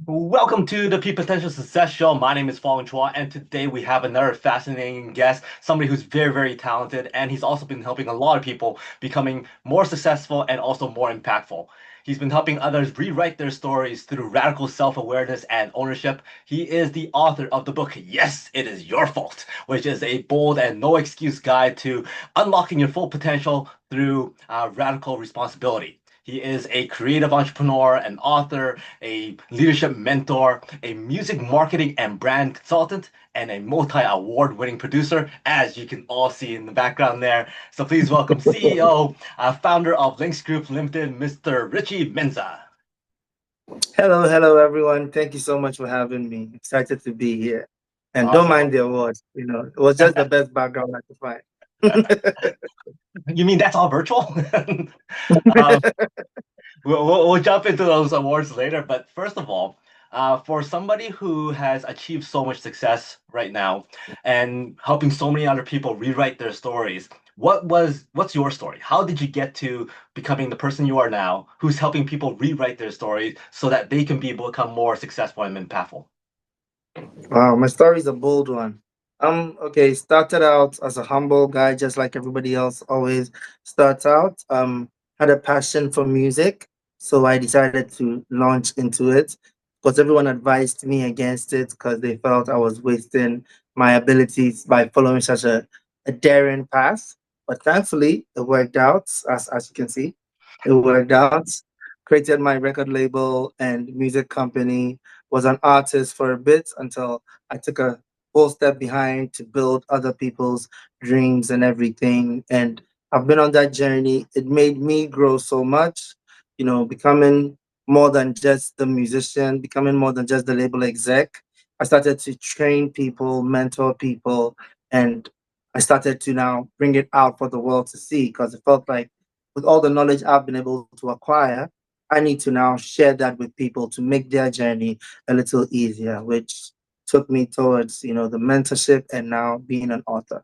Welcome to the Peak Potential Success Show. My name is Fong, and today we have another fascinating guest, somebody who's very, very talented, and he's also been helping a lot of people becoming more successful and also more impactful. He's been helping others rewrite their stories through radical self-awareness and ownership. He is the author of the book, Yes, It Is Your Fault, which is a bold and no excuse guide to unlocking your full potential through radical responsibility. He is a creative entrepreneur, an author, a leadership mentor, a music marketing and brand consultant, and a multi-award winning producer, as you can all see in the background there. So please welcome CEO, founder of Links Group Limited, Mr. Richie Mensaah. Hello, everyone. Thank you so much for having me. Excited to be here. And don't Awesome. mind the awards. It was just the best background I could find. You mean that's all virtual? um, we'll jump into those awards later. But first of all, for somebody who has achieved so much success right now and helping so many other people rewrite their stories, what's your story? How did you get to becoming the person you are now, who's helping people rewrite their stories so that they can become more successful and impactful? Wow, my story is a bold one. Okay, started out as a humble guy, just like everybody else always starts out. Had a passion for music, so I decided to launch into it because everyone advised me against it because they felt I was wasting my abilities by following such a daring path. But thankfully, it worked out, as you can see. It worked out. Created my record label and music company, was an artist for a bit until I took a whole step behind to build other people's dreams and everything. And I've been on that journey. It made me grow so much, becoming more than just the musician, becoming more than just the label exec. I started to train people, mentor people, and I started to now bring it out for the world to see because it felt like with all the knowledge I've been able to acquire, I need to now share that with people to make their journey a little easier, which took me towards, the mentorship and now being an author.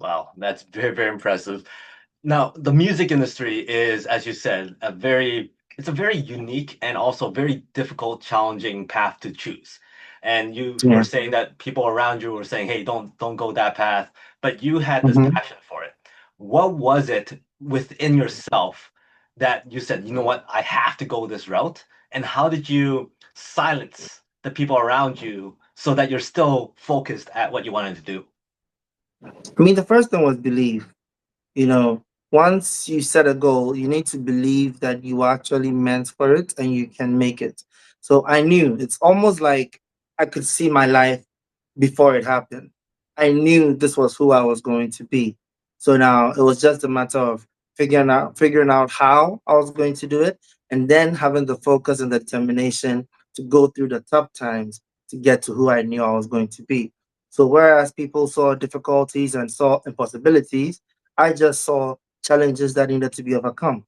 Wow, that's very, very impressive. Now, the music industry is, as you said, it's a very unique and also very difficult, challenging path to choose. And you were Yeah. saying that people around you were saying, "Hey, don't go that path," but you had this hmm passion for it. What was it within yourself that you said, "You know what? I have to go this route"? And how did you silence the people around you so that you're still focused at what you wanted to do? I mean, the first thing was belief. You know, Once you set a goal, you need to believe that you are actually meant for it and you can make it. So I knew it's almost like I could see my life before it happened. I knew this was who I was going to be. So now it was just a matter of figuring out how I was going to do it and then having the focus and the determination to go through the tough times to get to who I knew I was going to be. So whereas people saw difficulties and saw impossibilities, I just saw challenges that needed to be overcome.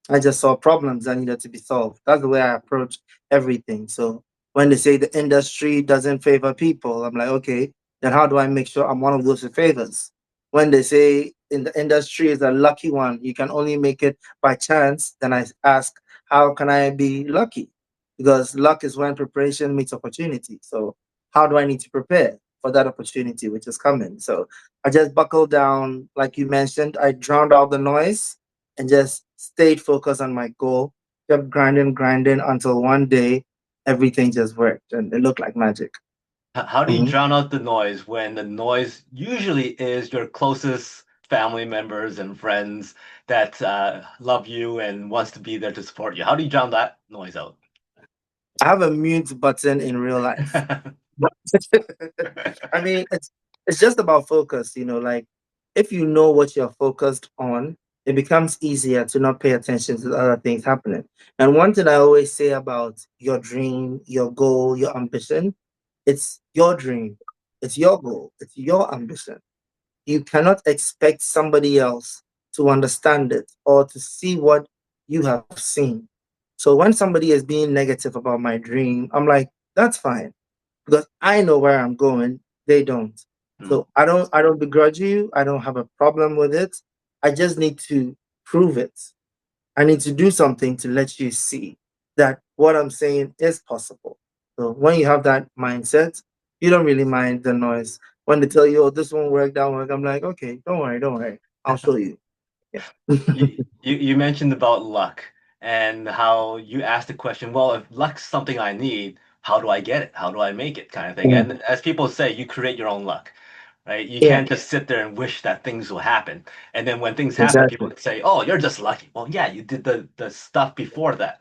I just saw problems that needed to be solved. That's the way I approach everything. So when they say the industry doesn't favor people, I'm like, okay, then how do I make sure I'm one of those it favors? When they say in the industry is a lucky one, you can only make it by chance, then I ask, how can I be lucky? Because luck is when preparation meets opportunity. So how do I need to prepare for that opportunity which is coming? So I just buckled down, like you mentioned. I drowned out the noise and just stayed focused on my goal, kept grinding until one day everything just worked and it looked like magic. How do you Mhm. drown out the noise when the noise usually is your closest family members and friends that love you and wants to be there to support you? How do you drown that noise out? I have a mute button in real life. I mean, it's just about focus, like if you know what you're focused on, it becomes easier to not pay attention to the other things happening. And one thing I always say about your dream, your goal, your ambition, it's your dream, it's your goal, it's your ambition. You cannot expect somebody else to understand it or to see what you have seen. So when somebody is being negative about my dream, I'm like, that's fine because I know where I'm going. They don't. Hmm. So I don't begrudge you. I don't have a problem with it. I just need to prove it. I need to do something to let you see that what I'm saying is possible. So when you have that mindset, you don't really mind the noise. When they tell you, "Oh, this won't work, that won't work," I'm like, "Okay, don't worry, I'll show you." Yeah. You mentioned about luck and how you asked the question, well, if luck's something I need, how do I get it? How do I make it? Kind of thing. Yeah. And as people say, you create your own luck, right? You Yeah. can't just sit there and wish that things will happen. And then when things happen, people Exactly. would say, oh, you're just lucky. Well, yeah, you did the stuff before that.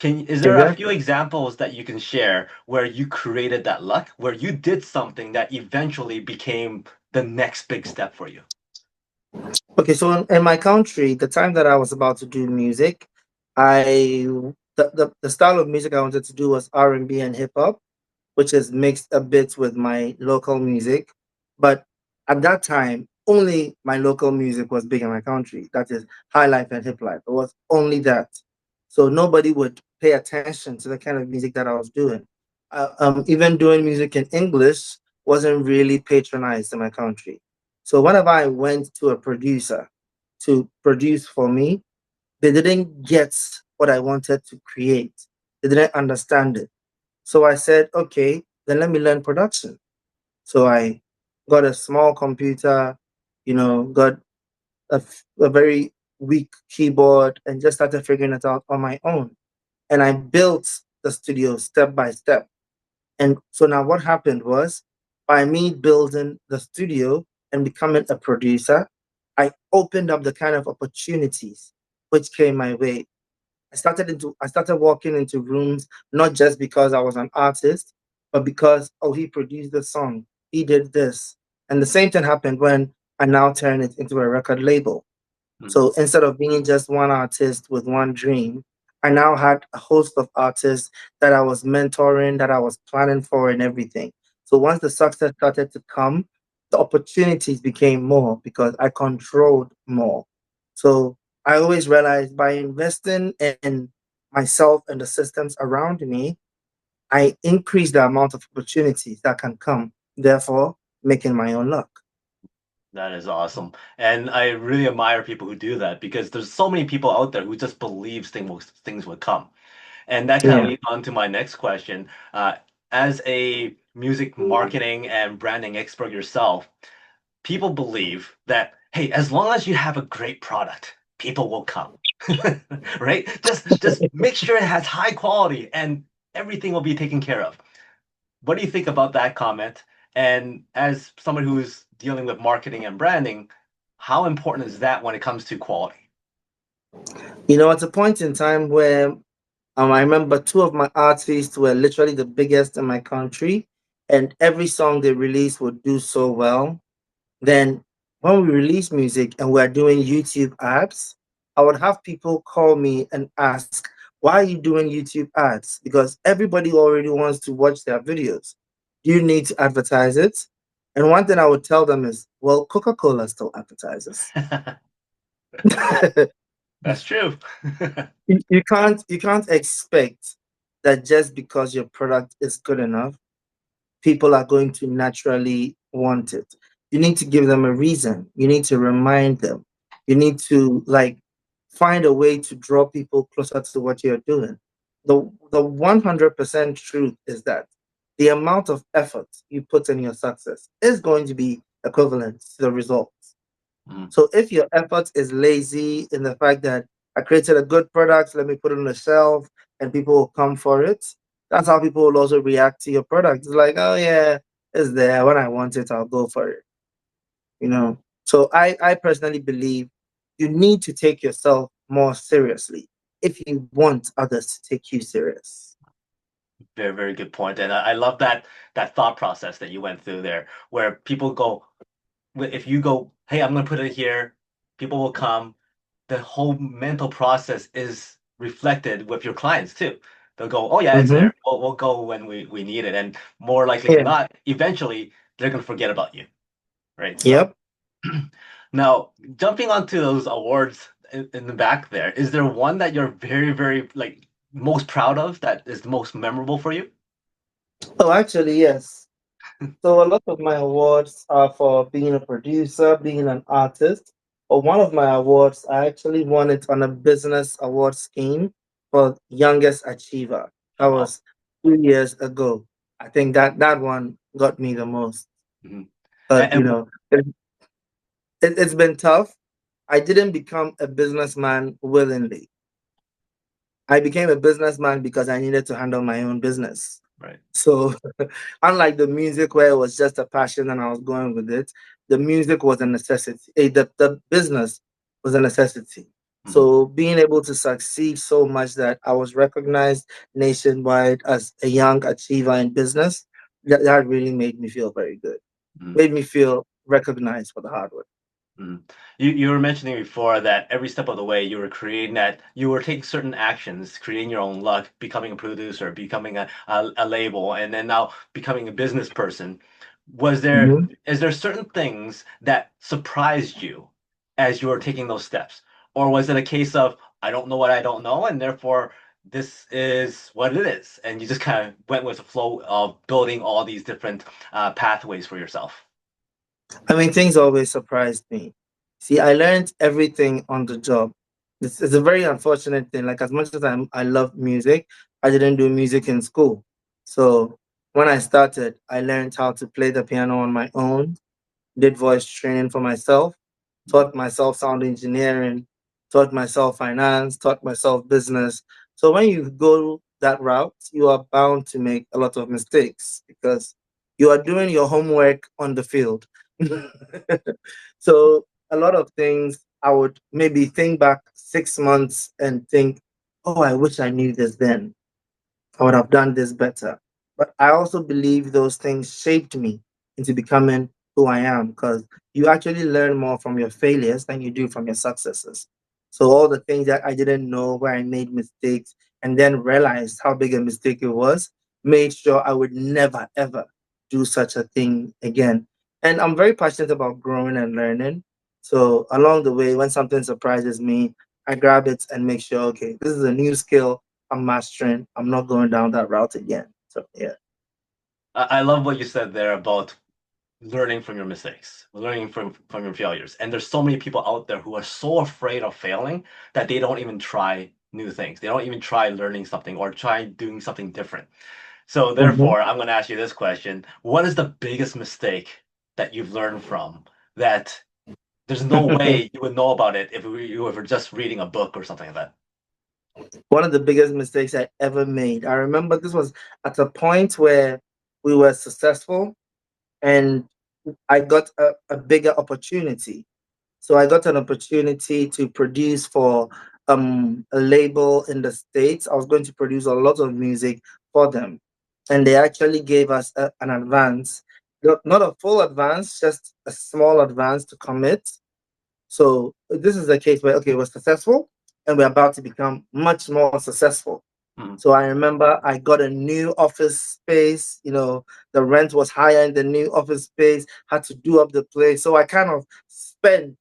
Is there a few Exactly. examples that you can share where you created that luck, where you did something that eventually became the next big step for you? Okay, so in my country, the time that I was about to do music, I the style of music I wanted to do was R&B and hip hop, which is mixed a bit with my local music. But at that time, only my local music was big in my country. That is high life and hip life. It was only that. So nobody would pay attention to the kind of music that I was doing. Even doing music in English wasn't really patronized in my country. So whenever I went to a producer to produce for me, they didn't get what I wanted to create. They didn't understand it. So I said, okay, then let me learn production. So I got a small computer, got a very weak keyboard and just started figuring it out on my own. And I built the studio step by step. And so now what happened was by me building the studio and becoming a producer, I opened up the kind of opportunities which came my way. I started walking into rooms not just because I was an artist, but because oh he produced the song, he did this. And the same thing happened when I now turned it into a record label. Mhm. So instead of being just one artist with one dream, I now had a host of artists that I was mentoring, that I was planning for, and everything. So once the success started to come, the opportunities became more because I controlled more. So I always realized by investing in myself and the systems around me, I increase the amount of opportunities that can come, therefore making my own luck. That is awesome. And I really admire people who do that because there's so many people out there who just believes things will come. And that kind of Yeah. leads on to my next question. As a music marketing and branding expert yourself, people believe that, hey, as long as you have a great product, people will come. Right? Just make sure it has high quality and everything will be taken care of. What do you think about that comment? And as someone who's dealing with marketing and branding, how important is that when it comes to quality? At a point in time where I remember two of my artists were literally the biggest in my country, and every song they released would do so well. Then, when we release music and we're doing YouTube ads, I would have people call me and ask, "Why are you doing YouTube ads? Because everybody already wants to watch their videos. Do you need to advertise it?" And one thing I would tell them is, "Well, Coca-Cola still advertises." That's true. You can't expect that just because your product is good enough, people are going to naturally want it. You need to give them a reason. You need to remind them. You need to find a way to draw people closer to what you're doing. The 100% truth is that the amount of effort you put in your success is going to be equivalent to the results. Mm, So if your effort is lazy in the fact that I created a good product, let me put it on the shelf and people will come for it, that's how people will also react to your product. It's like, oh yeah, it's there. When I want it, I'll go for it. You know. So I personally believe you need to take yourself more seriously if you want others to take you serious. very, very good point. And I love that thought process that you went through there, where people go, if you go, hey, I'm gonna put it here, people will come. The whole mental process is reflected with your clients too. They'll go, oh yeah, it's Mm-hmm. there. We'll go when we need it. And more likely than Yeah. not, eventually they're gonna forget about you. Right. So Yep. now jumping onto those awards in the back there, is there one that you're very, very like most proud of that is the most memorable for you? Oh, actually, yes. So a lot of my awards are for being a producer, being an artist. But one of my awards, I actually won it on a business award scheme for youngest achiever. That Wow. was 2 years ago. I think that one got me the most. Hmm. But And it's been tough. I didn't become a businessman willingly. I became a businessman because I needed to handle my own business. right. So, unlike the music where it was just a passion and I was going with it, the music was a necessity. The business was a necessity. Hmm. So, being able to succeed so much that I was recognized nationwide as a young achiever in business, that really made me feel very good. Hmm. Made me feel recognized for the hard work. Hmm. You were mentioning before that every step of the way you were creating that you were taking certain actions, creating your own luck, becoming a producer, becoming a label, and then now becoming a business person. Was there Mhm. is there certain things that surprised you as you were taking those steps? Or was it a case of I don't know what I don't know, and therefore this is what it is, and you just kind of went with the flow of building all these different pathways for yourself? I mean, things always surprised me. See, I learned everything on the job. It's a very unfortunate thing. Like, as much as I love music, I didn't do music in school. So when I started, I learned how to play the piano on my own, did voice training for myself, taught myself sound engineering, taught myself finance, taught myself business. So when you go that route, you are bound to make a lot of mistakes because you are doing your homework on the field. So a lot of things I would maybe think back 6 months and think, oh, I wish I knew this then. I would have done this better. But I also believe those things shaped me into becoming who I am because you actually learn more from your failures than you do from your successes. So all the things that I didn't know where I made mistakes and then realized how big a mistake it was, made sure I would never ever do such a thing again. And I'm very passionate about growing and learning. So along the way, when something surprises me, I grab it and make sure, okay, this is a new skill I'm mastering. I'm not going down that route again. So yeah. I love what you said there about learning from your mistakes, learning from your failures. And there's so many people out there who are so afraid of failing that they don't even try new things. They don't even try learning something or try doing something different. So Mhm. therefore, I'm going to ask you this question. What is the biggest mistake that you've learned from that there's no way you would know about it if you were just reading a book or something like that? One of the biggest mistakes I ever made. I remember this was at a point where we were successful and I got a bigger opportunity. So I got an opportunity to produce for a label in the States. I was going to produce a lot of music for them. And they actually gave us an advance, not a full advance, just a small advance to commit. So this is a case where, okay, we're successful and we're about to become much more successful. Hmm. So I remember I got a new office space, the rent was higher in the new office space, had to do up the place. So I kind of spent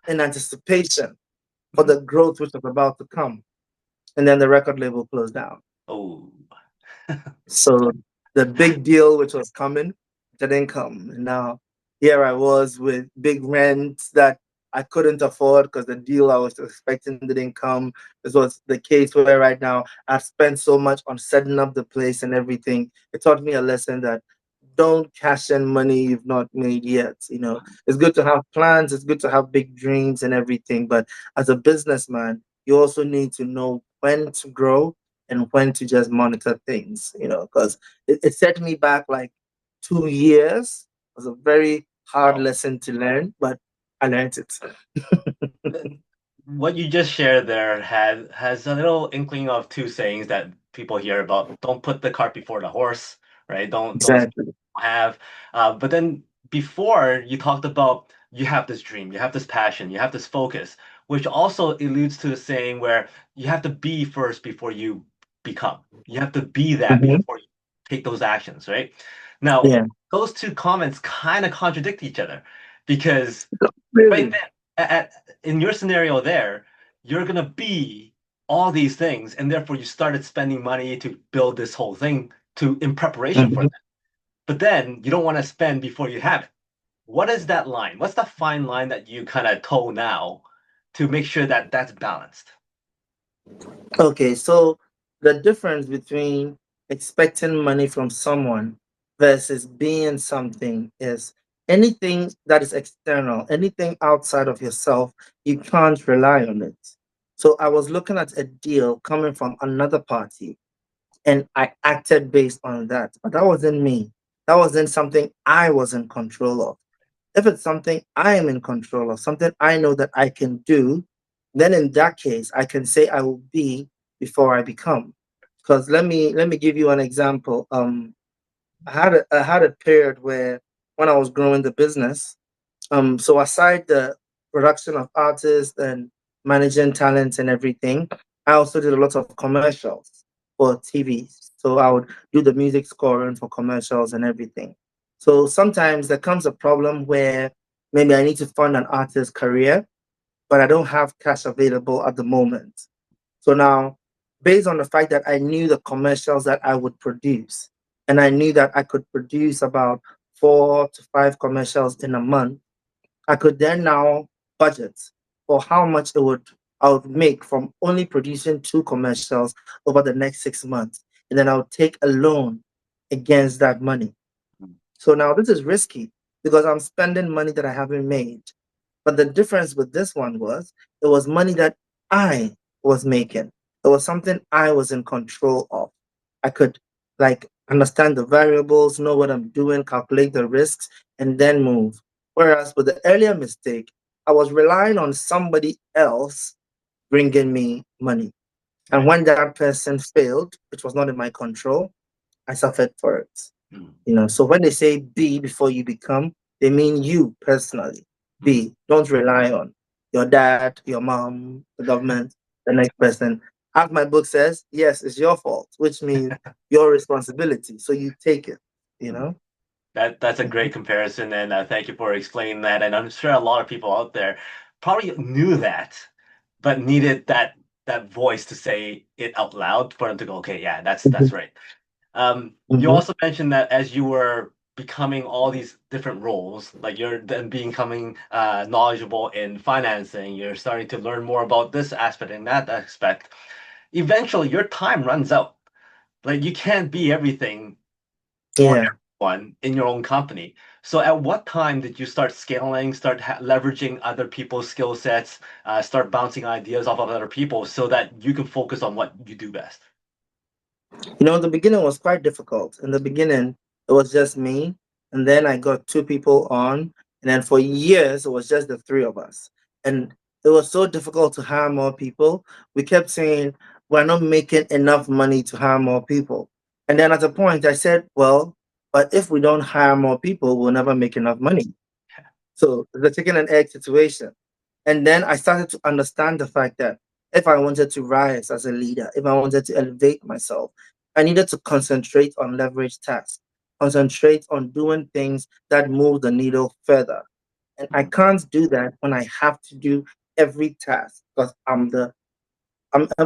in anticipation for Hmm. the growth which was about to come. And then the record label closed down. Oh. So the big deal which was coming didn't come. And now here I was with big rents that I couldn't afford because the deal I was expecting didn't come. This was the case where right now I've spent so much on setting up the place and everything. It taught me a lesson that don't cash in money you've not made yet. It's good to have plans, it's good to have big dreams and everything. But as a businessman, you also need to know when to grow and when to just monitor things, because it set me back like 2 years. It was a very hard Wow. lesson to learn, but I learned it. What you just shared there has a little inkling of two sayings that people hear about. Don't put the cart before the horse, right? Don't Exactly. have. But then before you talked about you have this dream, you have this passion, you have this focus, which also alludes to the saying where you have to be first before you become. You have to be that Mhm. before you take those actions, right? Now, Yeah. those two comments kind of contradict each other because right Really. then in your scenario there, you're gonna be all these things, and therefore you started spending money to build this whole thing to in preparation for Mhm. that. But then you don't want to spend before you have it. What is that line? What's the fine line that you kind of toe now to make sure that that's balanced? Okay, so the difference between expecting money from someone versus being something is anything that is external, anything outside of yourself, you can't rely on it. So I was looking at a deal coming from another party and I acted based on that. But that wasn't me. That wasn't something I was in control of. If it's something I am in control of, something I know that I can do, then in that case, I can say I will be before I become. Because let me give you an example. I had a period where when I was growing the business, so aside the production of artists and managing talents and everything, I also did a lot of commercials for TVs. So I would do the music scoring for commercials and everything. So sometimes there comes a problem where maybe I need to fund an artist's career, but I don't have cash available at the moment. So now, based on the fact that I knew the commercials that I would produce, and I knew that I could produce about 4 to 5 commercials in a month, I could then now budget for how much it would I would make from only producing 2 commercials over the next 6 months. And then I would take a loan against that money. So now this is risky because I'm spending money that I haven't made. But the difference with this one was it was money that I was making. It was something I was in control of. I could like understand the variables, know what I'm doing, calculate the risks, and then move. Whereas with the earlier mistake, I was relying on somebody else bringing me money. And Right. when that person failed, which was not in my control, I suffered for it. Mm, So when they say be before you become, they mean you personally. mm, Be. Don't rely on your dad, your mom, the government, the next person. As my book says, yes, it's your fault, which means your responsibility. So you take it, you mm. know? That's a Mhm. great comparison, and thank you for explaining that. And I'm sure a lot of people out there probably knew that, but needed that voice to say it out loud for them to go, okay, yeah, that's Mhm. right. You Mhm. also mentioned that as you were becoming all these different roles, like you're then becoming knowledgeable in financing, you're starting to learn more about this aspect and that aspect. Eventually, your time runs out. Like you can't be everything for Yeah. everyone in your own company. So, at what time did you start scaling, start leveraging other people's skill sets, start bouncing ideas off of other people so that you can focus on what you do best? The beginning was quite difficult. In the beginning, it was just me, and then I got 2 people on, and then for years, it was just the 3 of us. And it was so difficult to hire more people. We kept saying, we're not making enough money to hire more people. And then at a point, I said, well, but if we don't hire more people, we'll never make enough money. So the chicken and egg situation. And then I started to understand the fact that if I wanted to rise as a leader, if I wanted to elevate myself, I needed to concentrate on leverage tasks, concentrate on doing things that move the needle further. And I Mhm. can't do that when I have to do every task because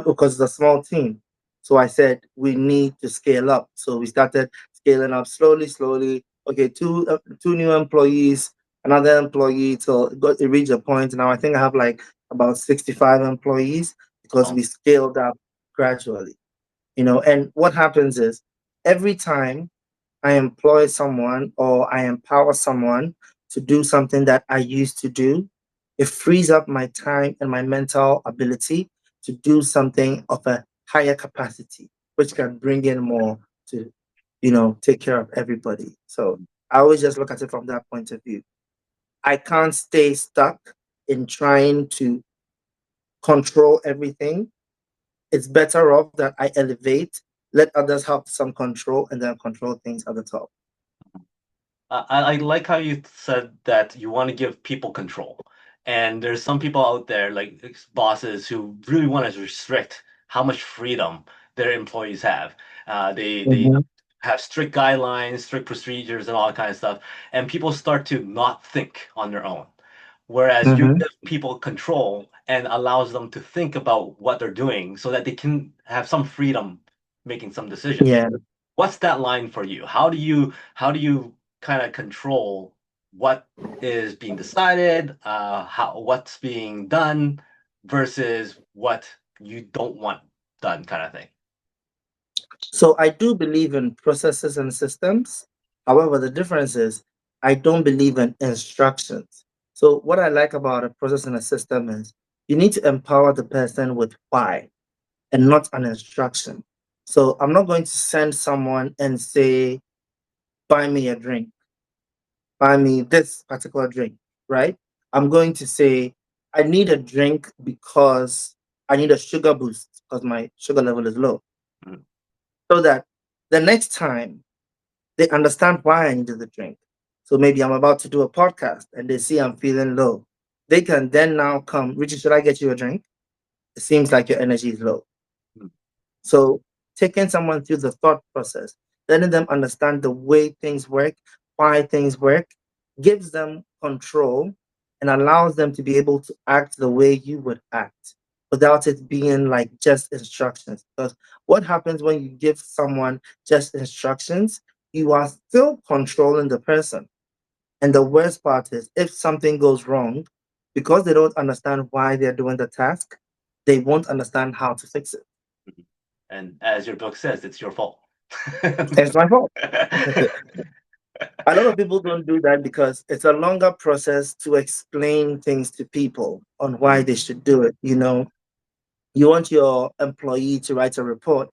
because it's a small team. So I said we need to scale up. So we started scaling up slowly, slowly. Okay, two new employees, another employee till it reached a point. Now I think I have like about 65 employees because Wow. we scaled up gradually. And what happens is every time I employ someone or I empower someone to do something that I used to do, it frees up my time and my mental ability to do something of a higher capacity, which can bring in more to, take care of everybody. So I always just look at it from that point of view. I can't stay stuck in trying to control everything. It's better off that I elevate, let others have some control, and then control things at the top. I like how you said that you want to give people control. And there's some people out there, like bosses, who really want to restrict how much freedom their employees have. They Mhm. have strict guidelines, strict procedures, and all that kind of stuff. And people start to not think on their own. Whereas you Mhm. give people control and allows them to think about what they're doing so that they can have some freedom making some decisions. Yeah. What's that line for you? How do you kind of control what is being decided, how what's being done versus what you don't want done kind of thing? So I do believe in processes and systems. However, the difference is I don't believe in instructions. So what I like about a process and a system is you need to empower the person with why and not an instruction. So I'm not going to send someone and say, buy me a drink, buy me this particular drink, right? I'm going to say, I need a drink because I need a sugar boost because my sugar level is low. Mhm. So that the next time they understand why I needed the drink. So maybe I'm about to do a podcast and they see I'm feeling low. They can then now come, Richard, should I get you a drink? It seems like your energy is low. Mhm. So taking someone through the thought process, letting them understand the way things work, why things work, gives them control and allows them to be able to act the way you would act without it being like just instructions. Because what happens when you give someone just instructions, you are still controlling the person. And the worst part is if something goes wrong, because they don't understand why they're doing the task, they won't understand how to fix it. Mhm. And as your book says, it's your fault. It's my fault. A lot of people don't do that because it's a longer process to explain things to people on why Mhm. they should do it. You know, you want your employee to write a report,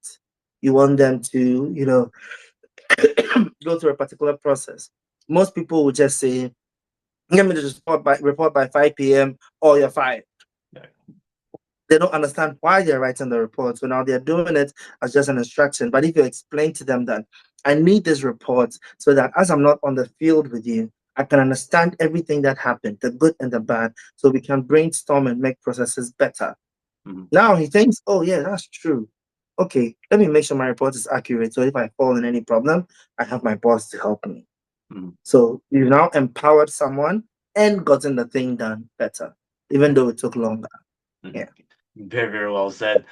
you want them to, go through a particular process. Most people will just say, "Give me the report by 5 p.m. or you're fired." Yeah. They don't understand why they're writing the report. So now they're doing it as just an instruction. But if you explain to them that I need this report so that as I'm not on the field with you, I can understand everything that happened, the good and the bad, so we can brainstorm and make processes better. Mhm. Now he thinks, oh, yeah, that's true. Okay, let me make sure my report is accurate. So if I fall in any problem, I have my boss to help me. Mhm. So you've now empowered someone and gotten the thing done better, even though it took longer. Mhm. Yeah. Very, very well said.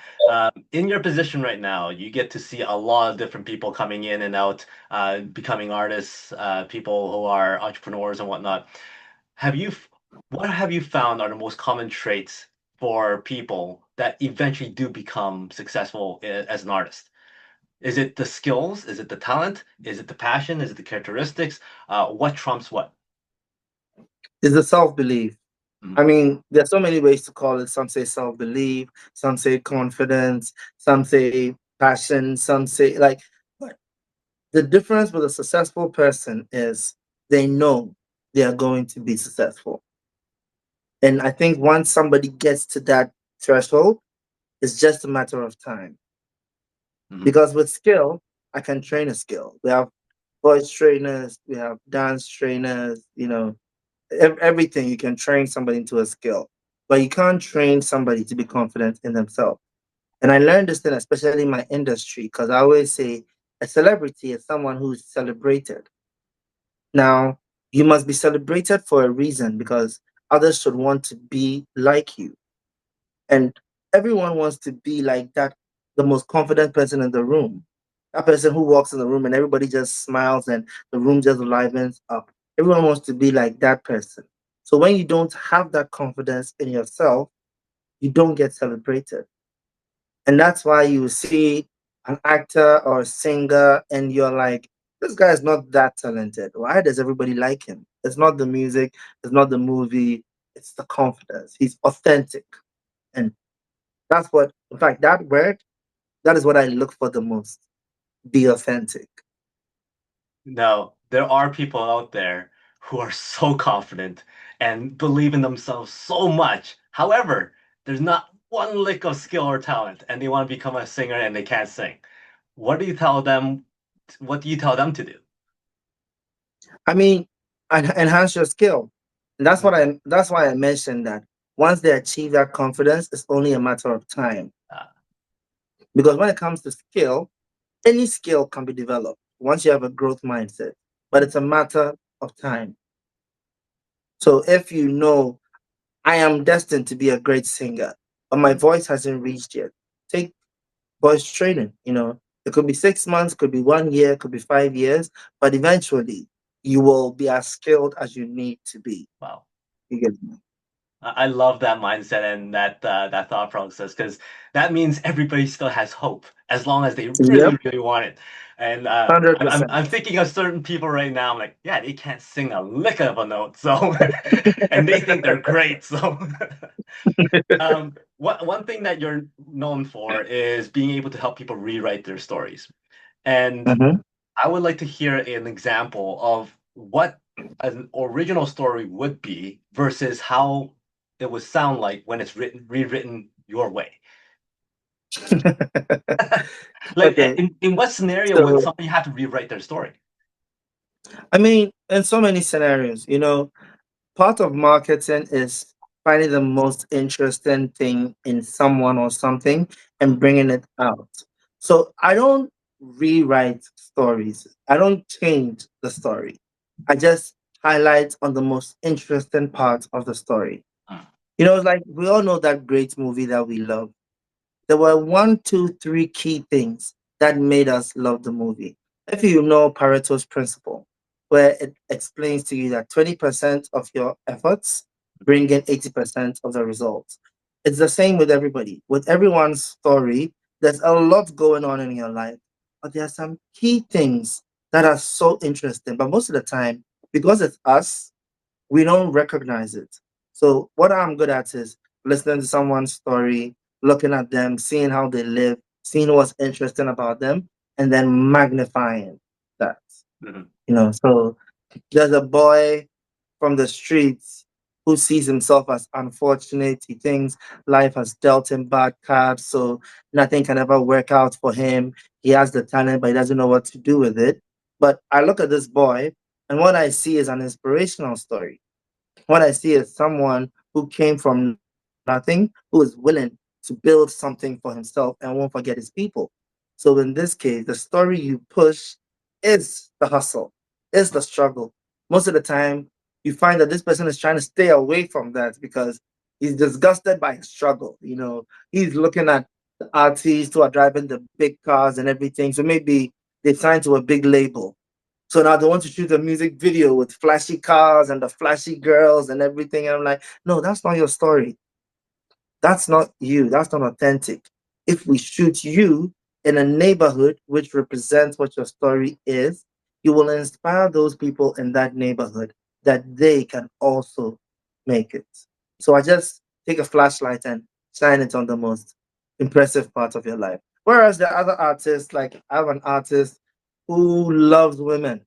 In your position right now, you get to see a lot of different people coming in and out, becoming artists, people who are entrepreneurs and whatnot. Have you, f- what have you found are the most common traits for people that eventually do become successful as an artist? Is it the skills? Is it the talent? Is it the passion? Is it the characteristics? What trumps what? It's the self belief. I Mhm. mean, there's so many ways to call it. Some say self belief, some say confidence, some say passion, some say like, but the difference with a successful person is they know they are going to be successful. And I think once somebody gets to that threshold, it's just a matter of time. Mhm. Because with skill, I can train a skill. We have voice trainers, we have dance trainers, everything. You can train somebody into a skill, but you can't train somebody to be confident in themselves. And I learned this thing, especially in my industry, because I always say a celebrity is someone who's celebrated. Now, you must be celebrated for a reason because others should want to be like you. And everyone wants to be like that, the most confident person in the room. That person who walks in the room and everybody just smiles and the room just livens up. Everyone wants to be like that person. So when you don't have that confidence in yourself, you don't get celebrated. And that's why you see an actor or a singer and you're like, this guy is not that talented. Why does everybody like him? It's not the music, it's not the movie, it's the confidence. He's authentic. And that's what, in fact, that word, that is what I look for the most. Be authentic. Now, there are people out there who are so confident and believe in themselves so much. However, there's not one lick of skill or talent, and they want to become a singer and they can't sing. What do you tell them? What do you tell them to do? I mean, enhance your skill. And that's why I mentioned that once they achieve that confidence, it's only a matter of time. Uh, Because when it comes to skill, any skill can be developed once you have a growth mindset, but mm, it's a matter of time. So if you know I am destined to be a great singer, but my mm, voice hasn't reached yet, take voice training. It could be 6 months, could be 1 year, could be 5 years, but eventually you will be as skilled as you need to be. wow. You get me? I love that mindset and that thought process because that means everybody still has hope as long as they Yep, really, really want it. And 100%. I'm thinking of certain people right now. I'm like, yeah, they can't sing a lick of a note, so and they think they're great. So, one thing that you're known for is being able to help people rewrite their stories. And Mhm. I would like to hear an example of what an original story would be versus how it would sound like when it's rewritten your way. Like, Okay, in what scenario would so somebody have to rewrite their story? I mean, in so many scenarios, part of marketing is finding the most interesting thing in someone or something and Mm, bringing it out. So I don't rewrite stories. I don't change the story. I just highlight on the most interesting part of the story. mm, It's like we all know that great movie that we love. There were one, two, three key things that made us love the movie. If you know Pareto's principle, where it explains to you that 20% of your efforts bring in 80% of the results. It's the same with everybody. With everyone's story, there's a lot going on in your life, but there are some key things that are so interesting. But most of the time, because it's us, we don't recognize it. So what I'm good at is listening to someone's story, looking at them, seeing how they live, seeing what's interesting about them, and then magnifying that. mhm. So there's a boy from the streets who sees himself as unfortunate. He thinks life has dealt him bad cards, so nothing can ever work out for him. He has the talent, but he doesn't know what to do with it. But I look at this boy, and what I see is an inspirational story. What I see is someone who came from nothing, who is willing to build something for himself and won't forget his people. So in this case, the story you push is the hustle, is the struggle. Most of the time, you find that this person is trying to stay away from that because he's disgusted by his struggle. He's looking at the artists who are driving the big cars and everything. So maybe they signed to a big label, so now they want to shoot a music video with flashy cars and the flashy girls and everything. And I'm like, no, that's not your story. That's not you. That's not authentic. If we shoot you in a neighborhood which represents what your story is, you will inspire those people in that neighborhood that they can also make it. So I just take a flashlight and shine it on the most impressive part of your life. Whereas the other artists, like I have an artist who loves women.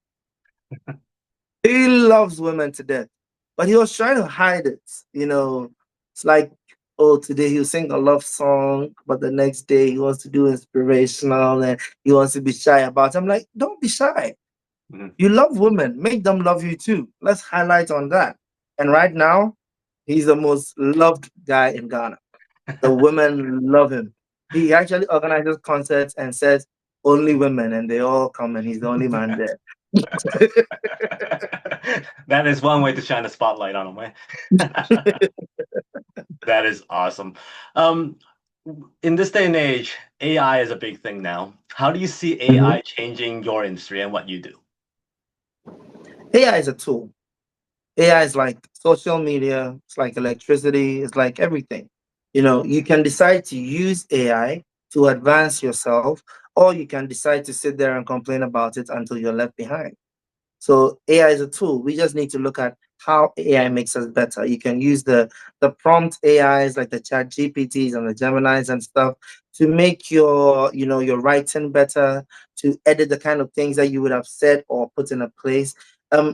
He loves women to death, but he was trying to hide it. It's like, oh, today he'll sing a love song, but the next day he wants to do inspirational and he wants to be shy about it. I'm like, don't be shy. Mhm. You love women, make them love you too. Let's highlight on that. And right now, he's the most loved guy in Ghana. The women love him. He actually organizes concerts and says only women, and they all come, and he's the only man there. That is one way to shine a spotlight on them, eh? That is awesome. Um, in this day and age, AI is a big thing now. How do you see Mhm. AI changing your industry and what you do? AI is a tool. AI is like social media, it's like electricity, it's like everything. You can decide to use AI to advance yourself, or you can decide to sit there and complain about it until you're left behind. So AI is a tool. We just need to look at how AI makes us better. You can use the prompt AIs like the Chat GPTs and the Geminis and stuff to make your writing better, to edit the kind of things that you would have said or put in a place.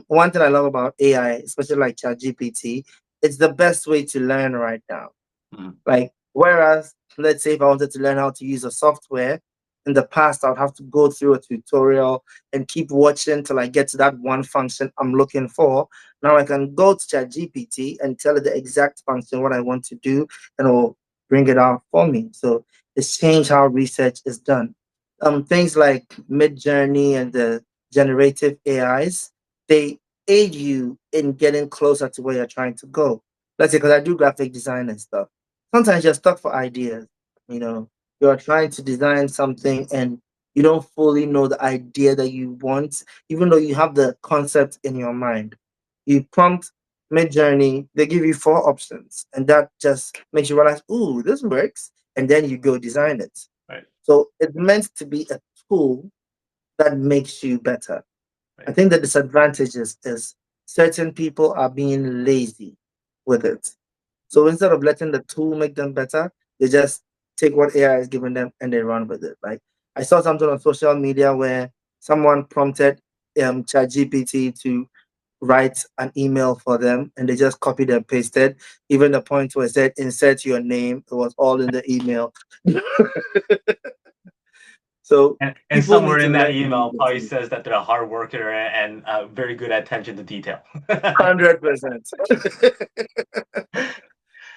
One thing I love about AI, especially like Chat GPT, it's the best way to learn right now. Mhm. Like, whereas, let's say if I wanted to learn how to use a software, in the past, I would have to go through a tutorial and keep watching till I get to that one function I'm looking for. Now I can go to ChatGPT and tell it the exact function, what I want to do, and it will bring it out for me. So it's changed how research is done. Things like Midjourney and the generative AIs, they aid you in getting closer to where you're trying to go. Let's say, because I do graphic design and stuff. Sometimes you're stuck for ideas. You know, you're trying to design something and you don't fully know the idea that you want, even though you have the concept in your mind. You prompt mid journey, they give you four options, and that just makes you realize, ooh, this works, and then you go design it. Right. So it's meant to be a tool that makes you better. I Right. think the disadvantages is certain people are being lazy with it. So instead of letting the tool make them better, they just take what AI is giving them and they run with it. Like I saw something on social media where someone prompted ChatGPT to write an email for them and they just copied and pasted. Even the point where it said insert your name, it was all in the email. So And people somewhere need to in that learn to email use the probably tool. says that they're a hard worker and very good at attention to detail. 100%.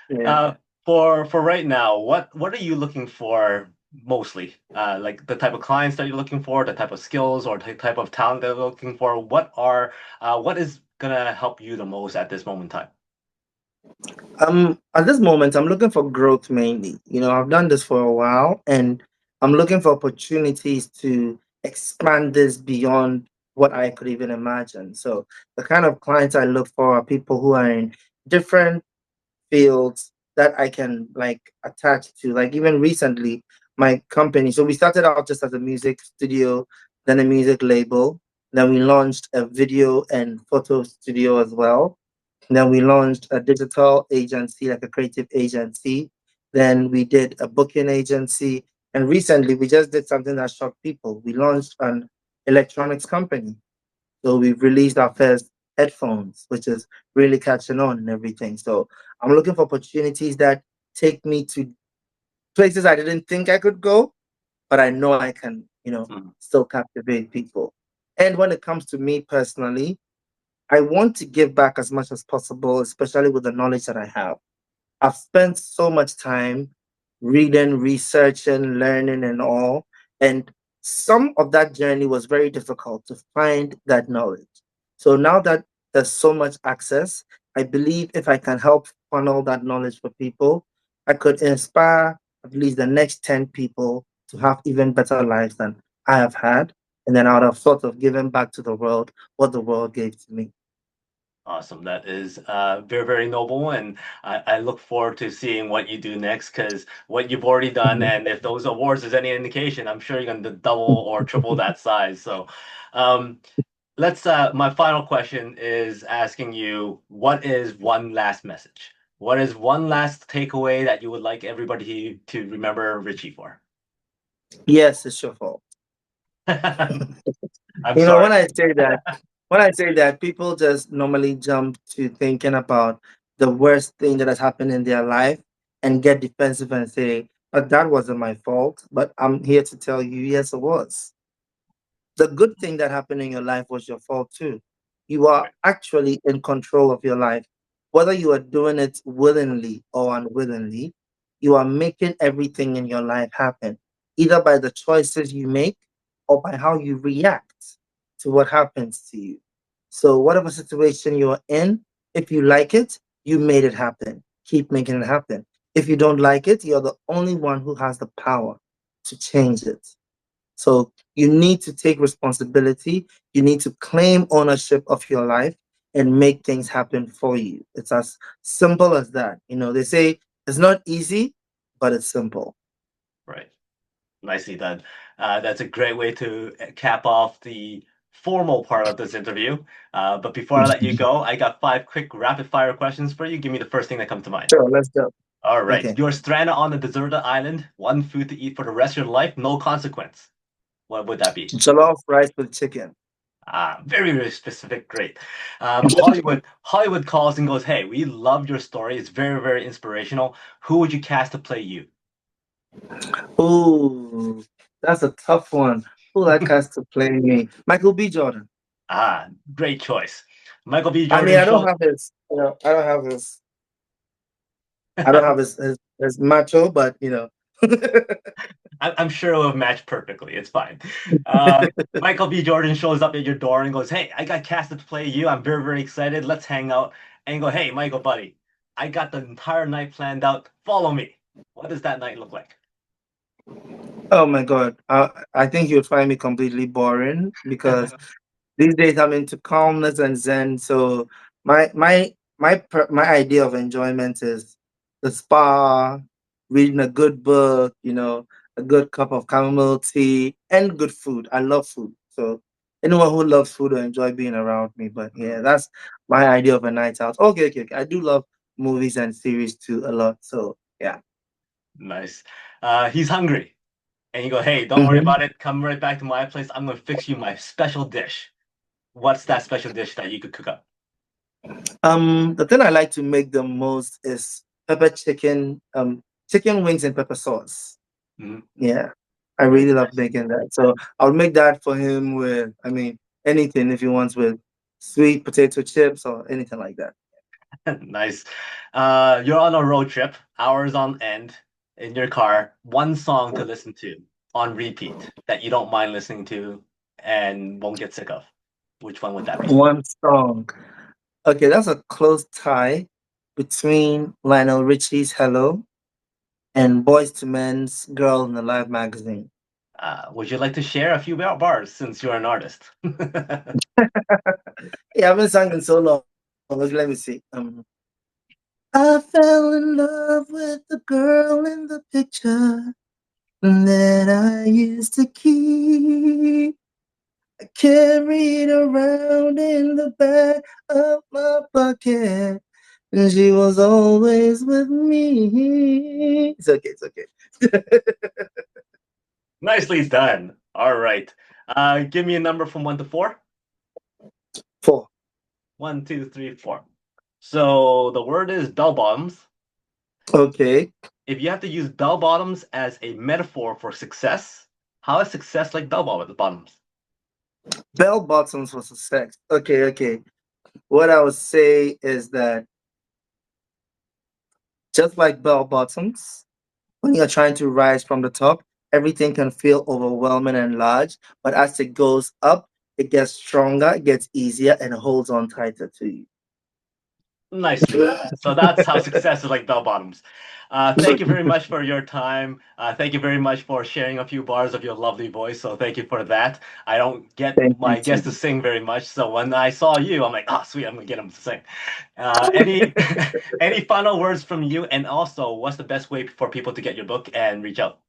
Yeah. Uh, for right now, what are you looking for mostly? Like the type of clients that you're looking for, the type of skills or the type of talent that you're looking for. What is gonna help you the most at this moment in time? At this moment, I'm looking for growth mainly. I've done this for a while and I'm looking for opportunities to expand this beyond what I could even imagine. So, the kind of clients I look for are people who are in different fields that I can like attach to. Like, even recently, my company, so we started out just as a music studio, then a music label, then we launched a video and photo studio as well. Then we launched a digital agency, like a creative agency. Then we did a booking agency. And recently we just did something that shocked people. We launched an electronics company. So we've released our first headphones, which is really catching on and everything. So I'm looking for opportunities that take me to places I didn't think I could go, but I know I can, Mhm. still captivate people. And when it comes to me personally, I want to give back as much as possible, especially with the knowledge that I have. I've spent so much time reading, researching, learning, and all. And some of that journey was very difficult to find that knowledge. So now that there's so much access, I believe if I can help funnel that knowledge for people, I could inspire at least the next 10 people to have even better lives than I have had. And then I would have sort of given back to the world what the world gave to me. Awesome. That is very, very noble. And I look forward to seeing what you do next because what you've already done, and if those awards is any indication, I'm sure you're going to double or triple that size. So um, my final question is asking you, what is one last message? What is one last takeaway that you would like everybody to remember Richie for? Yes, it's your fault. I'm You know, when sorry. I say that, when I say that, people just normally jump to thinking about the worst thing that has happened in their life and get defensive and say, but that wasn't my fault. But I'm here to tell you, yes, it was. The good thing that happened in your life was your fault too. You are Right. actually in control of your life. Whether you are doing it willingly or unwillingly, you are making everything in your life happen, either by the choices you make or by how you react to what happens to you. So, whatever situation you're in, if you like it, you made it happen. Keep making it happen. If you don't like it, you're the only one who has the power to change it. So you need to take responsibility. You need to claim ownership of your life and make things happen for you. It's as simple as that. They say it's not easy, but it's simple. Right. Nicely done. That's a great way to cap off the formal part of this interview. But before I let you go, I got five quick rapid fire questions for you. Give me the first thing that comes to mind. Sure, let's go. All right. Okay. You're stranded on a deserted island, one food to eat for the rest of your life, no consequence. What would that be? Jollof rice with chicken. Very, very specific. Great. Hollywood calls and goes, "Hey, we love your story. It's very, very inspirational. Who would you cast to play you?" Ooh, that's a tough one. Who like us to play me? Michael B. Jordan. Great choice. Michael B. I mean, Jordan show. I don't have his macho, but I'm sure it will match perfectly. It's fine. Uh, Michael B. Jordan shows up at your door and goes, "Hey, I got casted to play you. I'm very, very excited. Let's hang out." And you go, "Hey, Michael, buddy, I got the entire night planned out. Follow me." What does that night look like? Oh my God. I think you'd find me completely boring because these days I'm into calmness and zen. So my my idea of enjoyment is the spa, reading a good book, a good cup of chamomile tea, and good food. I love food, so anyone who loves food will enjoy being around me. But yeah, that's my idea of a night out. Okay, okay, okay. I do love movies and series too a lot. So yeah. Nice. He's hungry. And you go, hey, don't worry hmm about it. Come right back to my place. I'm gonna fix you my special dish. What's that special dish that you could cook up? The thing I like to make the most is pepper chicken, chicken wings and pepper sauce. Mhm. Yeah, I Very really love nice. making that. So I'll make that for him with, I mean, anything if he wants with sweet potato chips or anything like that. Nice. You're on a road trip, hours on end, in your car, one song to listen to on repeat that you don't mind listening to and won't get sick of. Which one would that be? One song. Okay, that's a close tie between Lionel Richie's Hello and Boys to Men's Girl in the Live magazine. Would you like to share a few bars since you're an artist? Yeah, I haven't sung in so long. Okay, let me see. I fell in love with the girl in the picture that I used to keep. I carried around in the back of my pocket, and she was always with me. It's okay, it's okay. Nicely done. All right. Give me a number from 1 to 4. Four. One, two, three, four. So the word is bell bottoms. Okay. If you have to use bell bottoms as a metaphor for success, how is success like bell bottoms? Bell bottoms for success. Okay, okay. What I would say is that just like bell bottoms, when you're trying to rise from the top, everything can feel overwhelming and large, but as it goes up, it gets stronger, it gets easier, and holds on tighter to you. Nicely done. So that's how success is like bell bottoms. Thank you very much for your time. Thank you very much for sharing a few bars of your lovely voice. So thank you for that. I don't get Thank you my guests to too. sing very much. So when I saw you, I'm like, oh, sweet, I'm gonna get him to sing. Any any final words from you? And also, what's the best way for people to get your book and reach out?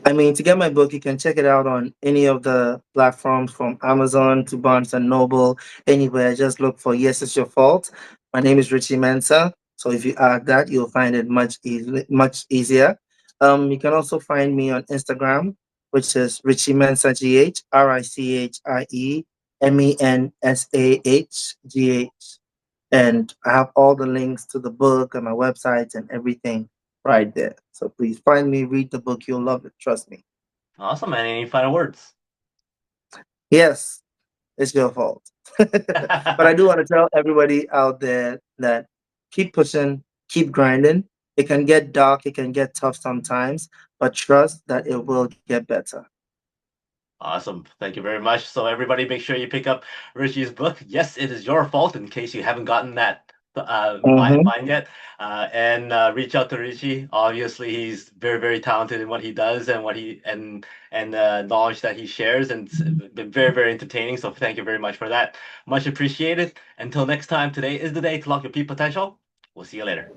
I mean, to get my book, you can check it out on any of the platforms from Amazon to Barnes and Noble, anywhere. Just look for Yes, It's Your Fault. My name is Richie Mensa. So if you add that, you'll find it much easier. You can also find me on Instagram, which is Richie Mensa GH, RICHIEMENSAHGH. And I have all the links to the book and my websites and everything right there. So please find me, read the book. You'll love it. Trust me. Awesome, man. Any final words? Yes, it's your fault. But I do want to tell everybody out there that keep pushing, keep grinding. It can get dark, it can get tough sometimes, but trust that it will get better. Awesome. Thank you very much. So everybody make sure you pick up Richie's book. Yes, it is your fault in case you haven't gotten that hmm mine yet. And reach out to Richie. Obviously, he's very, very talented in what he does and what he and knowledge that he shares, and it's been very, very entertaining. So thank you very much for that. Much appreciated. Until next time, today is the day to lock your peak potential. We'll see you later.